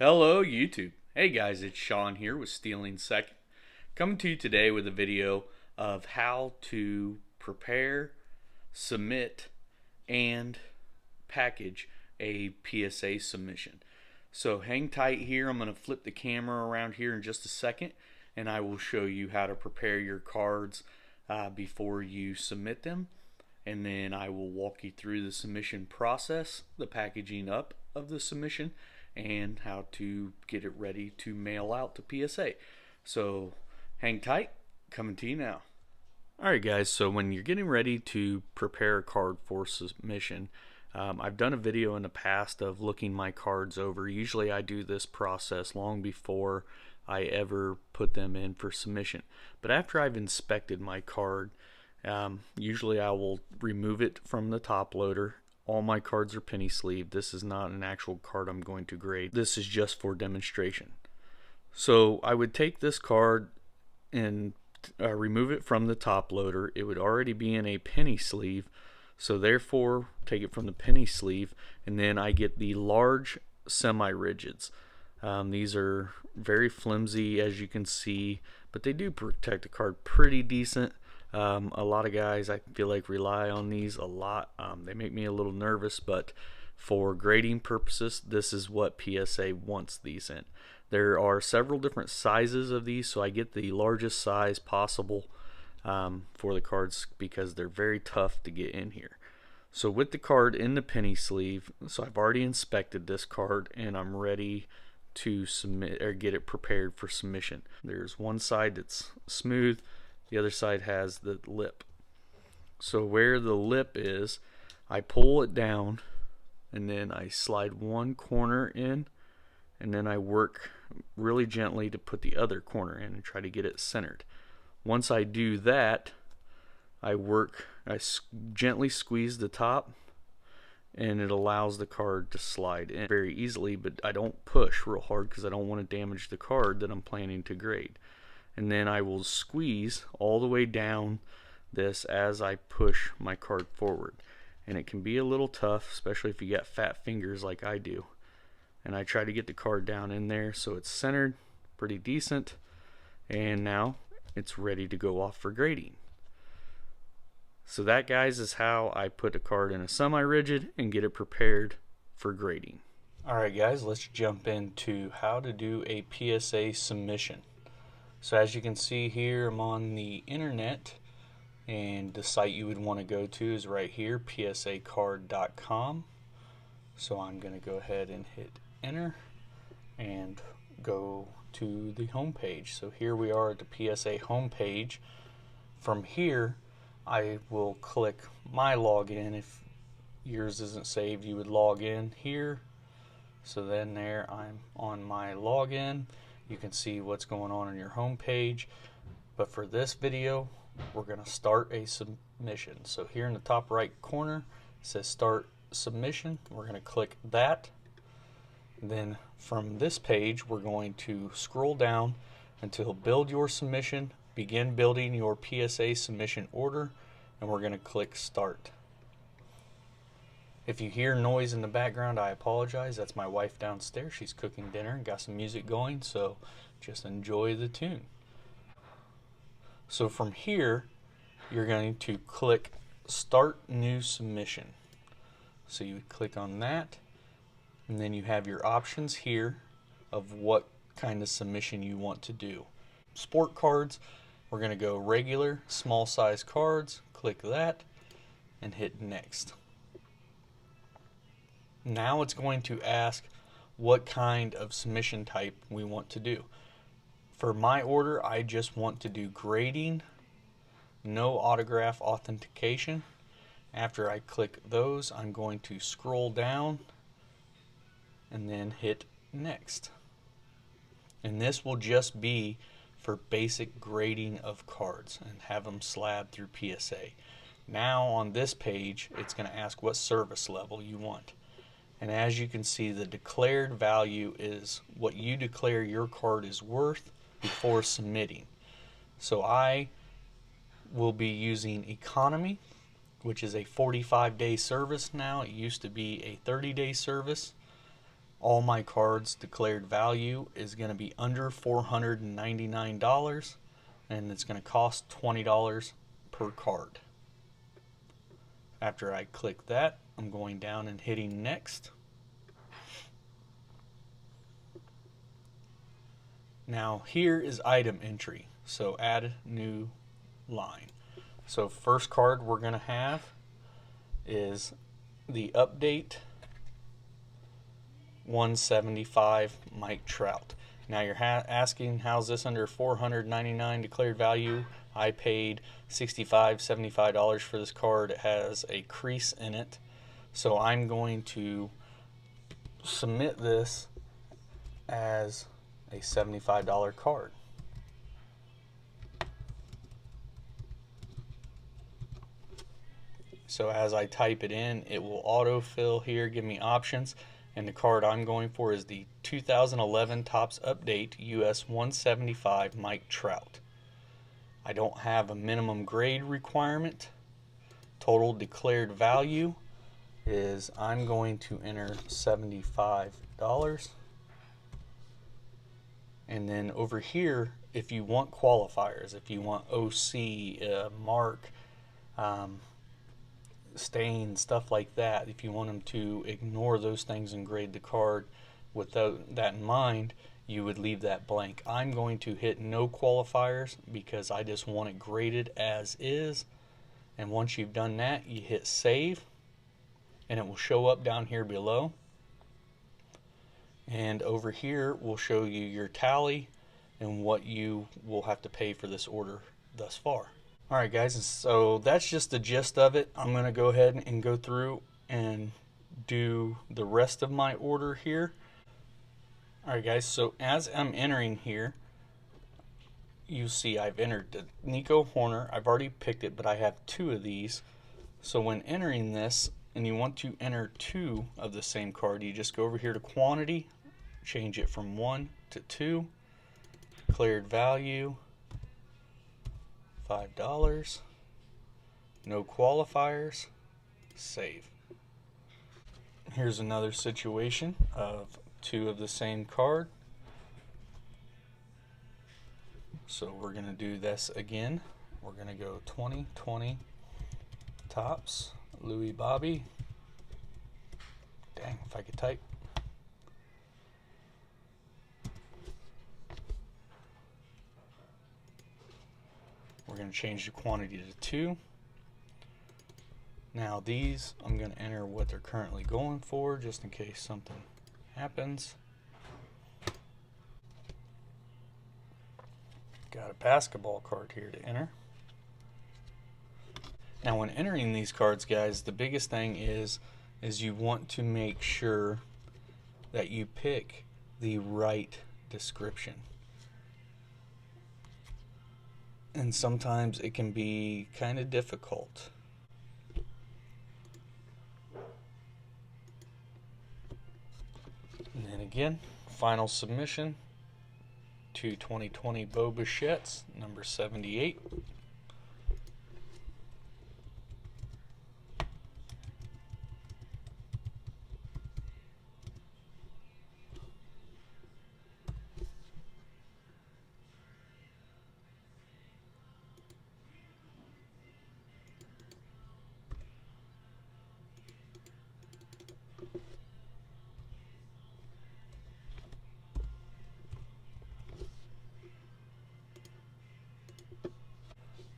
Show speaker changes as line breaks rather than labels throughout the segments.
Hello YouTube. Hey guys, it's Sean here with Stealing Second. Coming to you today with a video of how to prepare, submit, and package a PSA submission. So hang tight here. I'm going to flip the camera around here in just a second and I will show you how to prepare your cards before you submit them. And then I will walk you through the submission process, the packaging up of the submission, and how to get it ready to mail out to PSA. So hang tight, coming to you now. Alright guys, so when you're getting ready to prepare a card for submission, I've done a video in the past of looking my cards over. Usually I do this process long before I ever put them in for submission. But after I've inspected my card, usually I will remove it from the top loader. All my cards are penny sleeved. This is not an actual card I'm going to grade. This is just for demonstration. So I would take this card and remove it from the top loader. It would already be in a penny sleeve, so therefore take it from the penny sleeve, and then I get the large semi-rigids. These are very flimsy, as you can see, but they do protect the card pretty decent. A lot of guys, I feel like, rely on these a lot. They make me a little nervous, but for grading purposes, this is what PSA wants these in. There are several different sizes of these, so I get the largest size possible for the cards because they're very tough to get in here. So with the card in the penny sleeve, so I've already inspected this card and I'm ready to submit or get it prepared for submission. There's one side that's smooth, the other side has the lip. So where the lip is, I pull it down and then I slide one corner in, and then I work really gently to put the other corner in and try to get it centered. Once I do that, I gently squeeze the top, and it allows the card to slide in very easily, but I don't push real hard because I don't want to damage the card that I'm planning to grade. And then I will squeeze all the way down this as I push my card forward. And it can be a little tough, especially if you got fat fingers like I do. And I try to get the card down in there so it's centered, pretty decent. And now it's ready to go off for grading. So that, guys, is how I put a card in a semi-rigid and get it prepared for grading. Alright guys, let's jump into how to do a PSA submission. So as you can see here, I'm on the internet, and the site you would want to go to is right here, psacard.com. So I'm going to go ahead and hit enter and go to the home page. So here we are at the PSA home page. From here, I will click my login. If yours isn't saved, you would log in here. So then there, I'm on my login. You can see what's going on your home page. But for this video, we're going to start a submission. So here in the top right corner, it says start submission. We're going to click that. Then from this page, we're going to scroll down until build your submission, begin building your PSA submission order, and we're going to click start. If you hear noise in the background, I apologize. That's my wife downstairs. She's cooking dinner and got some music going, so just enjoy the tune. So from here, you're going to click Start New Submission. So you would click on that, and then you have your options here of what kind of submission you want to do. Sport cards, we're going to go regular, small size cards. Click that and hit next. Now it's going to ask what kind of submission type we want to do. For my order, I just want to do grading, no autograph authentication. After I click those, I'm going to scroll down and then hit next. And this will just be for basic grading of cards and have them slabbed through PSA. Now on this page, it's going to ask what service level you want. And as you can see, the declared value is what you declare your card is worth before submitting. So I will be using economy, which is a 45-day service now. It used to be a 30-day service. all my cards declared value is going to be under $499, and it's going to cost $20 per card. After I click that, I'm going down and hitting next. Now here is item entry, so add new line. So first card we're going to have is the update 175 Mike Trout. Now you're asking, how's this under $499 declared value? I paid $75 for this card. It has a crease in it, so I'm going to submit this as a $75 card. So as I type it in, it will autofill here, give me options, and the card I'm going for is the 2011 Topps Update US 175 Mike Trout. I don't have a minimum grade requirement. Total declared value is, I'm going to enter $75. And then over here, if you want qualifiers, if you want OC, mark, stain, stuff like that, if you want them to ignore those things and grade the card with that in mind, you would leave that blank. I'm going to hit no qualifiers because I just want it graded as is. And once you've done that, you hit save, and it will show up down here below. And over here will show you your tally and what you will have to pay for this order thus far. Alright guys, so that's just the gist of it. I'm going to go ahead and go through and do the rest of my order here. Alright guys, so as I'm entering here, you see I've entered the Nico Horner. I've already picked it, but I have two of these. So when entering this, and you want to enter two of the same card, you just go over here to quantity, change it from 1 to 2, declared value $5, no qualifiers, save. Here's another situation of two of the same card. So we're going to do this again. We're going to go 2020 Topps Louis Bobby. Dang, if I could type. We're going to change the quantity to 2. Now these, I'm going to enter what they're currently going for just in case something happens. Got a basketball card here to enter. Now when entering these cards, guys, the biggest thing is you want to make sure that you pick the right description. And sometimes it can be kind of difficult. And then again, final submission to 2020 Bo Bichette's number 78.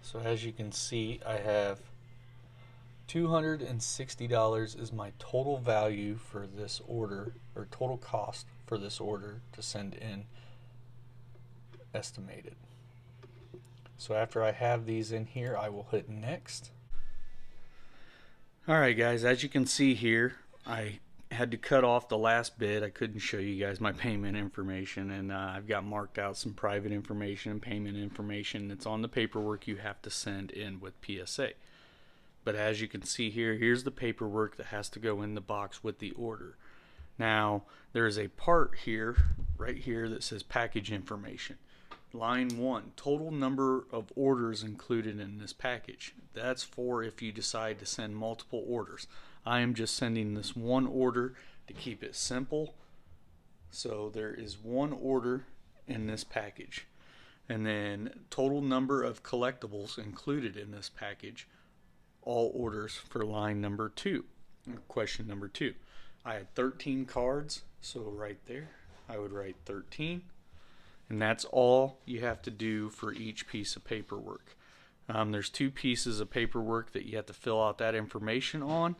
So as you can see, I have $260 is my total value for this order, or total cost for this order to send in estimated. So after I have these in here, I will hit next. Alright guys, as you can see here, I had to cut off the last bit. I couldn't show you guys my payment information, and I've got marked out some private information and payment information that's on the paperwork you have to send in with PSA. But as you can see here, here's the paperwork that has to go in the box with the order. Now there's a part here, right here, that says package information. Line 1, total number of orders included in this package. That's for if you decide to send multiple orders. I am just sending this one order to keep it simple So there is one order in this package, and then total number of collectibles included in this package, all orders for line number 2, question number 2. I had 13 cards, so right there I would write 13, and that's all you have to do for each piece of paperwork. There's 2 pieces of paperwork that you have to fill out that information on,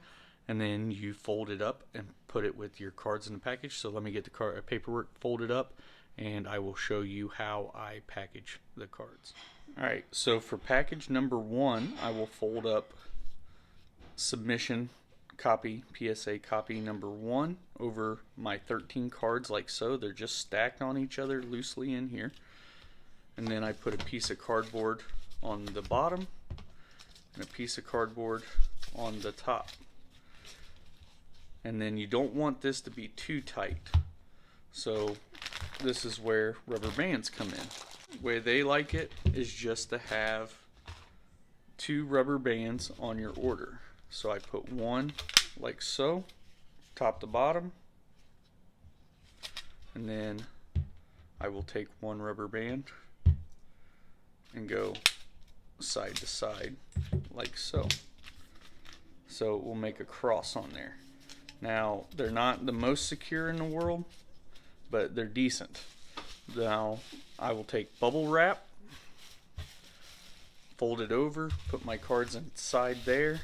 and then you fold it up and put it with your cards in the package. So let me get the paperwork folded up, and I will show you how I package the cards. Alright, so for package number 1, I will fold up submission copy, PSA copy number 1 over my 13 cards like so. They're just stacked on each other loosely in here. And then I put a piece of cardboard on the bottom and a piece of cardboard on the top. And then you don't want this to be too tight. So this is where rubber bands come in. The way they like it is just to have 2 rubber bands on your order. So I put one like so, top to bottom, and then I will take one rubber band and go side to side like so. So we'll make a cross on there. Now, they're not the most secure in the world, but they're decent. Now, I will take bubble wrap, fold it over, put my cards inside there,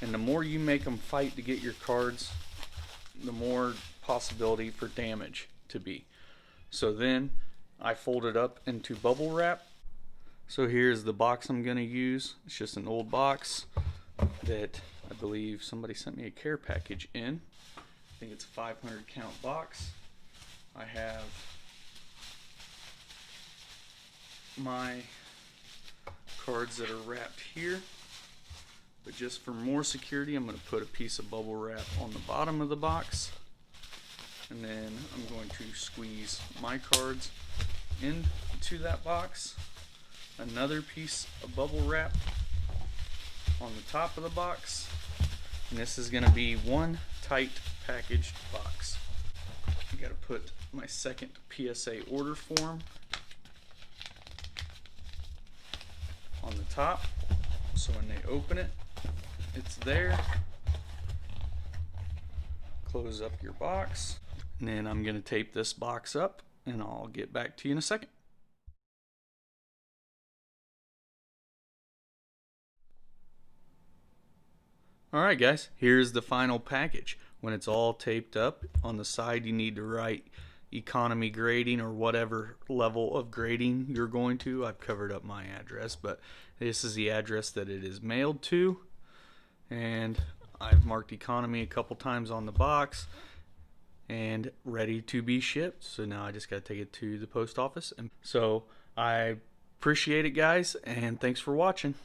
and the more you make them fight to get your cards, the more possibility for damage to be. So then I fold it up into bubble wrap. So here's the box I'm going to use. It's just an old box that I believe somebody sent me a care package in. I think it's a 500 count box. I have my cards that are wrapped here, but just for more security I'm going to put a piece of bubble wrap on the bottom of the box, and then I'm going to squeeze my cards into that box, another piece of bubble wrap on the top of the box, and this is going to be one tight packaged box. I got to put my second PSA order form on the top, so when they open it, it's there. Close up your box, and then I'm going to tape this box up, and I'll get back to you in a second. Alright guys, here's the final package. When it's all taped up, on the side you need to write economy grading or whatever level of grading you're going to. I've covered up my address, but this is the address that it is mailed to, and I've marked economy a couple times on the box and ready to be shipped. So now I just got to take it to the post office. And so I appreciate it guys, and thanks for watching.